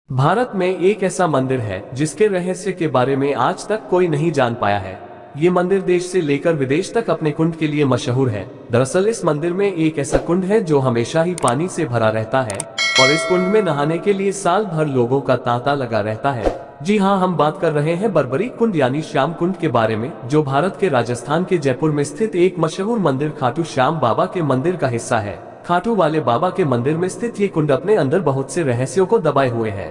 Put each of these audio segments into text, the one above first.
भारत में एक ऐसा मंदिर है जिसके रहस्य के बारे में आज तक कोई नहीं जान पाया है। ये मंदिर देश से लेकर विदेश तक अपने कुंड के लिए मशहूर है। दरअसल इस मंदिर में एक ऐसा कुंड है जो हमेशा ही पानी से भरा रहता है और इस कुंड में नहाने के लिए साल भर लोगों का तांता लगा रहता है। जी हाँ, हम बात कर रहे हैं बर्बरी कुंड यानी श्याम कुंड के बारे में, जो भारत के राजस्थान के जयपुर में स्थित एक मशहूर मंदिर खाटू श्याम बाबा के मंदिर का हिस्सा है। खाटू वाले बाबा के मंदिर में स्थित ये कुंड अपने अंदर बहुत से रहस्यों को दबाए हुए है।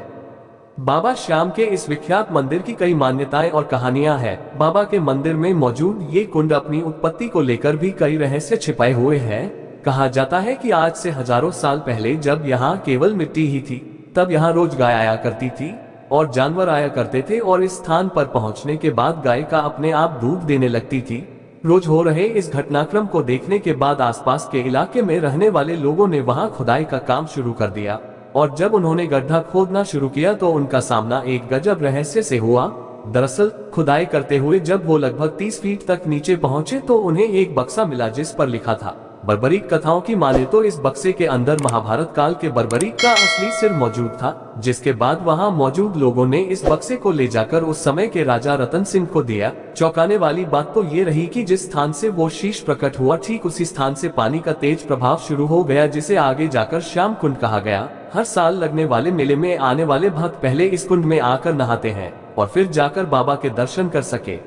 बाबा श्याम के इस विख्यात मंदिर की कई मान्यताएं और कहानियां हैं। बाबा के मंदिर में मौजूद ये कुंड अपनी उत्पत्ति को लेकर भी कई रहस्य छिपाए हुए हैं। कहा जाता है कि आज से हजारों साल पहले जब यहाँ केवल मिट्टी ही थी, तब यहाँ रोज गाय आया करती थी और जानवर आया करते थे और इस स्थान पर पहुँचने के बाद गाय का अपने आप दूध देने लगती थी। रोज हो रहे इस घटनाक्रम को देखने के बाद आसपास के इलाके में रहने वाले लोगों ने वहां खुदाई का काम शुरू कर दिया और जब उन्होंने गड्ढा खोदना शुरू किया तो उनका सामना एक गजब रहस्य से हुआ। दरअसल खुदाई करते हुए जब वो लगभग 30 फीट तक नीचे पहुंचे तो उन्हें एक बक्सा मिला जिस पर लिखा था। बर्बरीक कथाओं की माने तो इस बक्से के अंदर महाभारत काल के बर्बरीक का असली सिर मौजूद था, जिसके बाद वहां मौजूद लोगों ने इस बक्से को ले जाकर उस समय के राजा रतन सिंह को दिया। चौंकाने वाली बात तो ये रही कि जिस स्थान से वो शीश प्रकट हुआ, ठीक उसी स्थान से पानी का तेज प्रभाव शुरू हो गया, जिसे आगे जाकर श्याम कुंड कहा गया। हर साल लगने वाले मेले में आने वाले भक्त पहले इस कुंड में आकर नहाते हैं और फिर जाकर बाबा के दर्शन कर सके।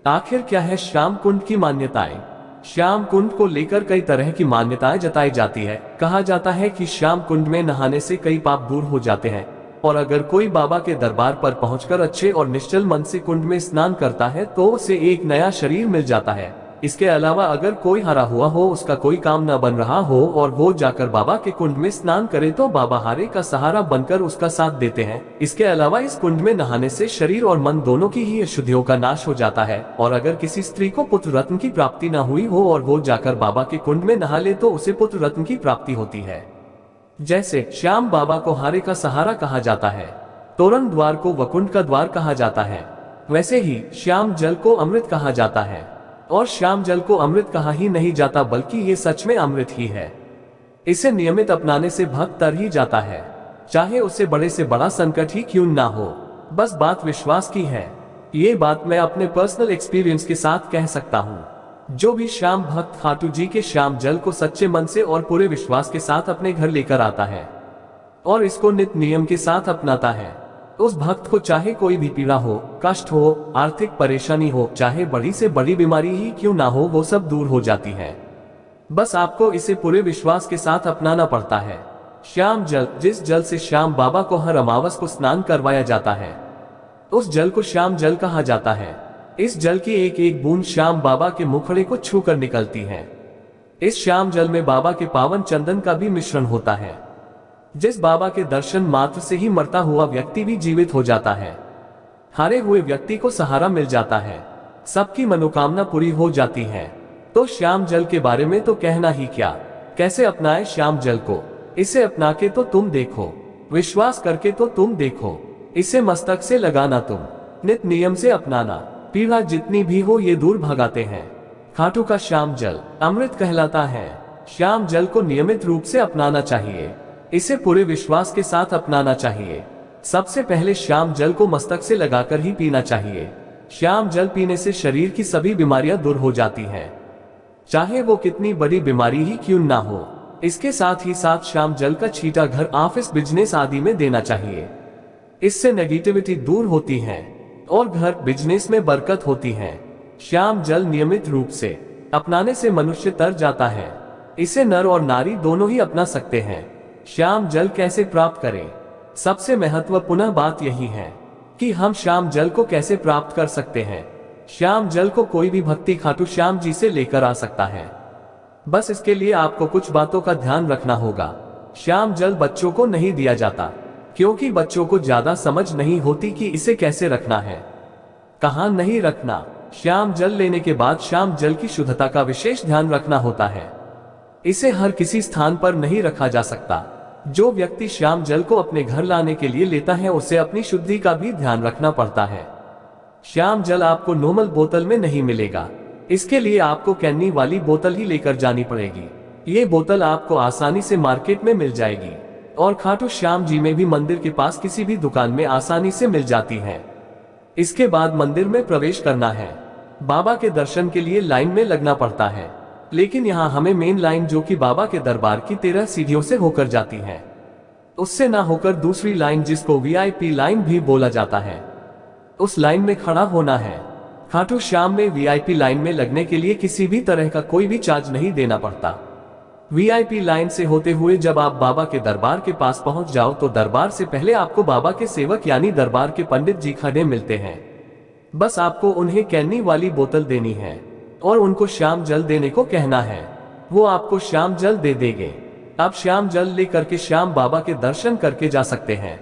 आखिर क्या है श्याम कुंड की मान्यताएं? श्याम कुंड को लेकर कई तरह की मान्यताएं जताई जाती है। कहा जाता है कि श्याम कुंड में नहाने से कई पाप दूर हो जाते हैं और अगर कोई बाबा के दरबार पर पहुंचकर अच्छे और निश्चल मन से कुंड में स्नान करता है तो उसे एक नया शरीर मिल जाता है। इसके अलावा अगर कोई हारा हुआ हो, उसका कोई काम न बन रहा हो और वो जाकर बाबा के कुंड में स्नान करे तो बाबा हारे का सहारा बनकर उसका साथ देते हैं। इसके अलावा इस कुंड में नहाने से शरीर और मन दोनों की ही अशुद्धियों का नाश हो जाता है और अगर किसी स्त्री को पुत्र रत्न की प्राप्ति न हुई हो और वो जाकर बाबा के कुंड में नहा ले तो उसे पुत्र रत्न की प्राप्ति होती है। जैसे श्याम बाबा को हारे का सहारा कहा जाता है, तोरण द्वार को वकुंड का द्वार कहा जाता है, वैसे ही श्याम जल को अमृत कहा जाता है। और श्याम जल को अमृत कहा ही नहीं जाता बल्कि ये सच में अमृत ही है। इसे नियमित अपनाने से भक्त तर ही जाता है, चाहे उसे बड़े से बड़ा संकट ही क्यों ना हो। बस बात विश्वास की है। ये बात मैं अपने पर्सनल एक्सपीरियंस के साथ कह सकता हूँ। जो भी श्याम भक्त खाटू जी के श्याम जल को सच्चे मन से और पूरे विश्वास के साथ अपने घर लेकर आता है और इसको नित्य नियम के साथ अपनाता है, उस भक्त को चाहे कोई भी पीड़ा हो, कष्ट हो, आर्थिक परेशानी हो, चाहे बड़ी से बड़ी बीमारी ही क्यों ना हो, वो सब दूर हो जाती है। बस आपको इसे पूरे विश्वास के साथ अपनाना पड़ता है। श्याम जल, जिस जल से श्याम बाबा को हर अमावस को स्नान करवाया जाता है, उस जल को श्याम जल कहा जाता है। इस जल की एक एक बूंद श्याम बाबा के मुखड़े को छू कर निकलती है। इस श्याम जल में बाबा के पावन चंदन का भी मिश्रण होता है, जिस बाबा के दर्शन मात्र से ही मरता हुआ व्यक्ति भी जीवित हो जाता है। हारे हुए व्यक्ति को सहारा मिल जाता है, सबकी मनोकामना पूरी हो जाती है। तो श्याम जल के बारे में तो कहना ही क्या। कैसे अपनाए श्याम जल को? इसे अपना के तो तुम देखो, विश्वास करके तो तुम देखो, इसे मस्तक से लगाना, तुम नित्य नियम से अपनाना, पीड़ा जितनी भी हो ये दूर भगाते हैं। खाटू का श्याम जल अमृत कहलाता है। श्याम जल को नियमित रूप से अपनाना चाहिए, इसे पूरे विश्वास के साथ अपनाना चाहिए। सबसे पहले श्याम जल को मस्तक से लगाकर ही पीना चाहिए। श्याम जल पीने से शरीर की सभी बीमारियां दूर हो जाती हैं, चाहे वो कितनी बड़ी बीमारी ही क्यों ना हो। इसके साथ ही साथ श्याम जल का छींटा घर, ऑफिस, बिजनेस आदि में देना चाहिए। इससे नेगेटिविटी दूर होती है और घर, बिजनेस में बरकत होती है। श्याम जल नियमित रूप से अपनाने से मनुष्य तर जाता है। इसे नर और नारी दोनों ही अपना सकते हैं। श्याम जल कैसे प्राप्त करें? सबसे महत्वपूर्ण बात यही है कि हम श्याम जल को कैसे प्राप्त कर सकते हैं। श्याम जल को कोई भी भक्ति खाटू श्याम जी से लेकर आ सकता है। बस इसके लिए आपको कुछ बातों का ध्यान रखना होगा। श्याम जल बच्चों को नहीं दिया जाता, क्योंकि बच्चों को ज्यादा समझ नहीं होती कि इसे कैसे रखना है, कहाँ नहीं रखना। श्याम जल लेने के बाद श्याम जल की शुद्धता का विशेष ध्यान रखना होता है। इसे हर किसी स्थान पर नहीं रखा जा सकता। जो व्यक्ति श्याम जल को अपने घर लाने के लिए लेता है उसे अपनी शुद्धि का भी ध्यान रखना पड़ता है। श्याम जल आपको नॉर्मल बोतल में नहीं मिलेगा, इसके लिए आपको कैनी वाली बोतल ही लेकर जानी पड़ेगी। ये बोतल आपको आसानी से मार्केट में मिल जाएगी। और खाटू श्याम जी में भी मंदिर के पास किसी भी दुकान में आसानी से मिल जाती हैं। इसके बाद मंदिर में प्रवेश करना है। बाबा के दर्शन के लिए लाइन में लगना पड़ता है, लेकिन यहाँ हमें मेन लाइन जो कि बाबा के दरबार की 13 सीढ़ियों से होकर जाती है, उससे ना होकर दूसरी लाइन जिसको वीआईपी लाइन भी बोला जाता है, उस लाइन में खड़ा होना है। खाटू श्याम में वीआईपी लाइन में लगने के लिए किसी भी तरह का कोई भी चार्ज नहीं देना पड़ता। वीआईपी लाइन से होते हुए जब आप बाबा के दरबार के पास पहुंच जाओ तो दरबार से पहले आपको बाबा के सेवक यानी दरबार के पंडित जी खड़े मिलते हैं। बस आपको उन्हें कैनी वाली बोतल देनी है और उनको श्याम जल देने को कहना है। वो आपको श्याम जल दे देंगे। आप श्याम जल लेकर के श्याम बाबा के दर्शन करके जा सकते हैं।